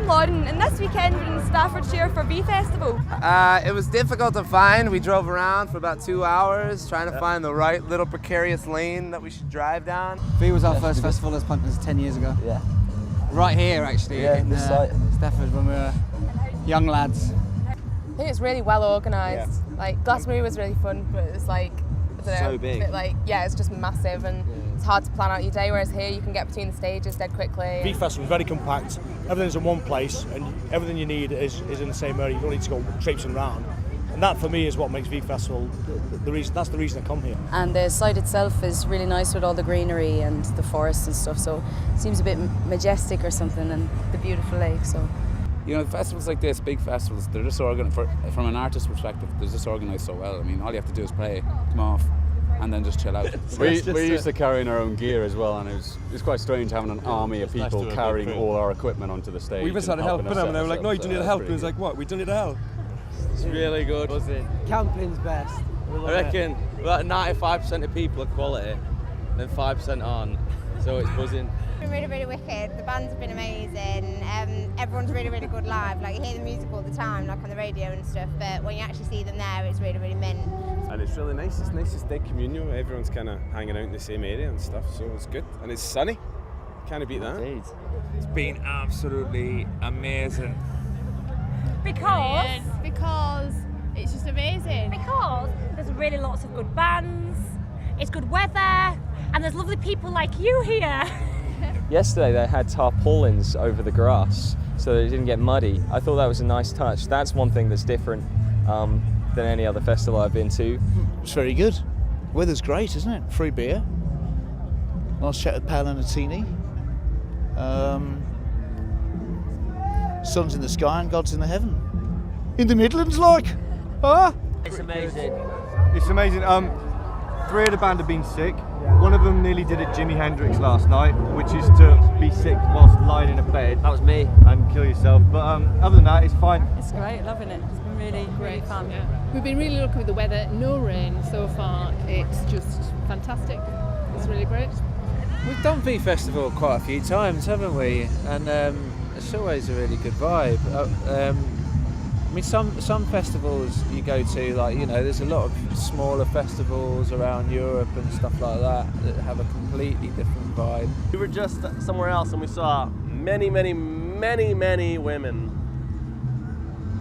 applauding. And this weekend we're in Staffordshire for eFestival. It was difficult to find. We drove around for about 2 hours trying to find the right little precarious lane that we should drive down. It was our first festival as punters 10 years ago. Yeah. Right here, actually, in Stafford when we were young lads. I think it's really well organised. Yeah. Like Glastonbury was really fun, but it's like, I don't know, so big. A bit like, yeah, it's just massive and it's hard to plan out your day. Whereas here, you can get between the stages dead quickly. eFestivals is very compact. Everything's in one place, and everything you need is in the same area. You don't need to go traipsing around. And that, for me, is what makes eFestival the reason. That's the reason I come here. And the site itself is really nice with all the greenery and the forests and stuff. So it seems a bit majestic or something, and the beautiful lake. So. You know, festivals like this, big festivals, they're just organised, from an artist's perspective, they're just organised so well. I mean, all you have to do is play, come off, and then just chill out. We're used to carrying our own gear as well, and it was quite strange having an army of people carrying all our equipment onto the stage. We just started helping them, and they were like, no, you don't need help. And it was like, what, we don't need help? It's really good. Camping's best. I reckon about 95% of people are quality, then 5% aren't, so it's buzzing. It's been really, really wicked. The band's been amazing. Everyone's really, really good live. Like, you hear the music all the time, like on the radio and stuff, but when you actually see them there, it's really, really mint. And it's really nice. It's nice to stay communal. Everyone's kind of hanging out in the same area and stuff, so it's good. And it's sunny. Can't beat that. Indeed. It's been absolutely amazing. Because it's just amazing. Because there's really lots of good bands, it's good weather, and there's lovely people like you here. Yesterday they had tarpaulins over the grass so that it didn't get muddy. I thought that was a nice touch. That's one thing that's different than any other festival I've been to. It's very good. Weather's great, isn't it? Free beer. Nice shattered pale and a teeny. Sun's in the sky and God's in the heaven. In the Midlands, like, huh? It's amazing. It's amazing. 3 of the band have been sick. One of them nearly did a Jimi Hendrix last night, which is to be sick whilst lying in a bed. That was me. And kill yourself. But other than that, it's fine. It's great, loving it. It's been really fun. Yeah. We've been really lucky with the weather. No rain so far. It's just fantastic. It's really great. We've done eFestival quite a few times, haven't we? And it's always a really good vibe. I mean, some festivals you go to, like, you know, there's a lot of smaller festivals around Europe and stuff like that have a completely different vibe. We were just somewhere else and we saw many, many, many, many women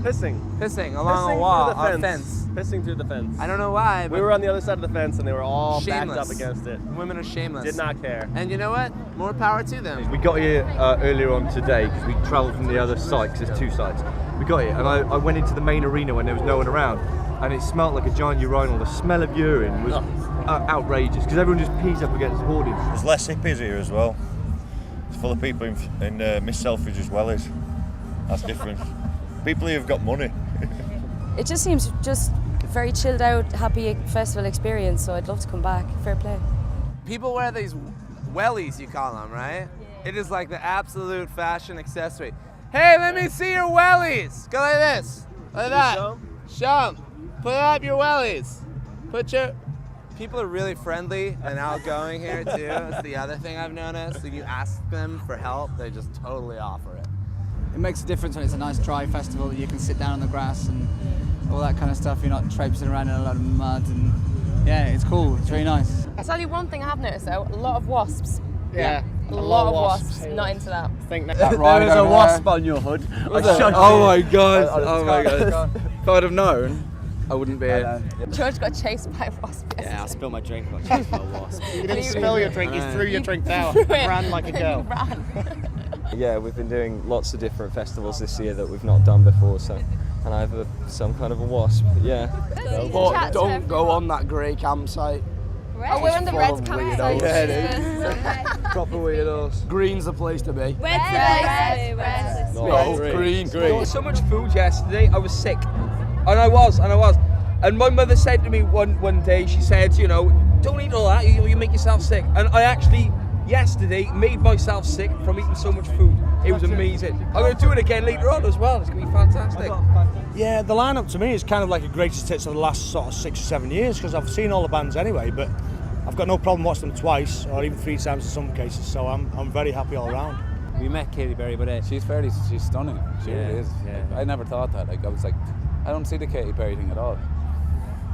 Pissing along a fence. Pissing through the fence. I don't know why, but we were on the other side of the fence and they were all shameless. backed up against it. Women are shameless. Did not care. And you know what? More power to them. We got here earlier on today because we travelled from the other site, because there's 2 sites. We got here and I went into the main arena when there was no one around, and it smelled like a giant urinal. The smell of urine was outrageous because everyone just pees up against the hoarding. There's less hippies here as well. It's full of people in Miss Selfridge as well as. That's different. People here have got money. It just seems just very chilled out, happy festival experience. So I'd love to come back. Fair play. People wear these wellies, you call them, right? Yeah. It is like the absolute fashion accessory. Hey, let me see your wellies. Go like this. Like that. Show them. Put up your wellies. People are really friendly and outgoing here too. That's the other thing I've noticed. If you ask them for help, they just totally offer it. It makes a difference when it's a nice dry festival that you can sit down on the grass and all that kind of stuff. You're not traipsing around in a lot of mud, and yeah, it's cool. It's really nice. I'll tell you one thing I have noticed though, a lot of wasps. Yeah. A lot of wasps. Not into that. I think There was a wasp on your hood. Oh my god! Oh my god! If I'd have known, I wouldn't be here. George got chased by a wasp. Yeah, I spilled my drink. I got chased by a wasp. You didn't spill your drink. You threw your drink down. Ran like a girl. Yeah, we've been doing lots of different festivals this year that we've not done before, so, and I have some kind of a wasp, yeah. But don't go on that grey campsite. Oh, we're on the red campsite. Yeah, it is. Proper weirdos. Green's the place to be. Red. No, green. There was so much food yesterday, I was sick. And I was. And my mother said to me one day, she said, you know, don't eat all that, you make yourself sick. And I actually, yesterday, made myself sick from eating so much food. It was amazing. I'm going to do it again later on as well. It's going to be fantastic. Yeah, the lineup to me is kind of like a greatest hits of the last sort of 6 or 7 years, because I've seen all the bands anyway, but I've got no problem watching them twice or even 3 times in some cases, so I'm very happy all around. We met Katy Perry, but she's stunning. She really is. Yeah. I never thought that. Like I was like, I don't see the Katy Perry thing at all.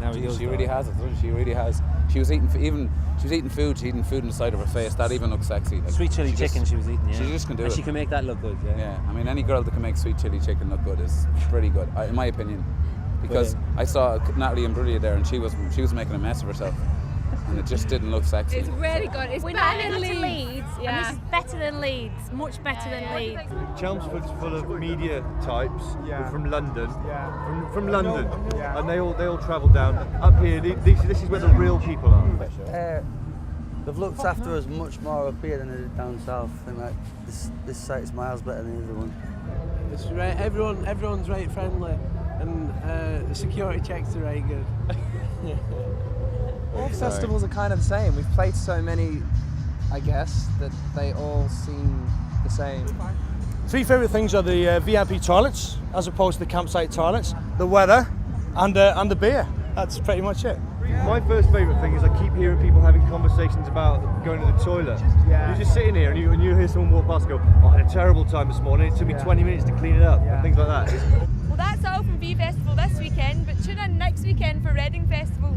No, she really has it. Doesn't she? She really has. She was eating food. She's eating food in the side of her face. That even looks sexy. Like, sweet chili chicken she was eating. Yeah. She just can do it. She can make that look good. Yeah. I mean, any girl that can make sweet chili chicken look good is pretty good, in my opinion. Because I saw Natalie Imbruglia there, and she was making a mess of herself, and it just didn't look sexy. It's really good. It's better than Leeds. Yeah. And this is better than Leeds. Much better than Leeds. Chelmsford's full of media types from London, from London, and they all travel down up here. This is where the real people are. They've looked after us much more up here than they did down south. I think like this site's miles better than the other one. It's right. Everyone's right friendly, and the security checks are right good. All festivals are kind of the same. We've played so many, I guess, that they all seem the same. 3 favourite things are the VIP toilets, as opposed to the campsite toilets, the weather, and the beer. That's pretty much it. My first favourite thing is I keep hearing people having conversations about going to the toilet. You're just sitting here and you hear someone walk past and go, "Oh, I had a terrible time this morning. It took me 20 minutes to clean it up," and things like that. Well, that's all from eFestival this weekend, but tune in next weekend for Reading Festival.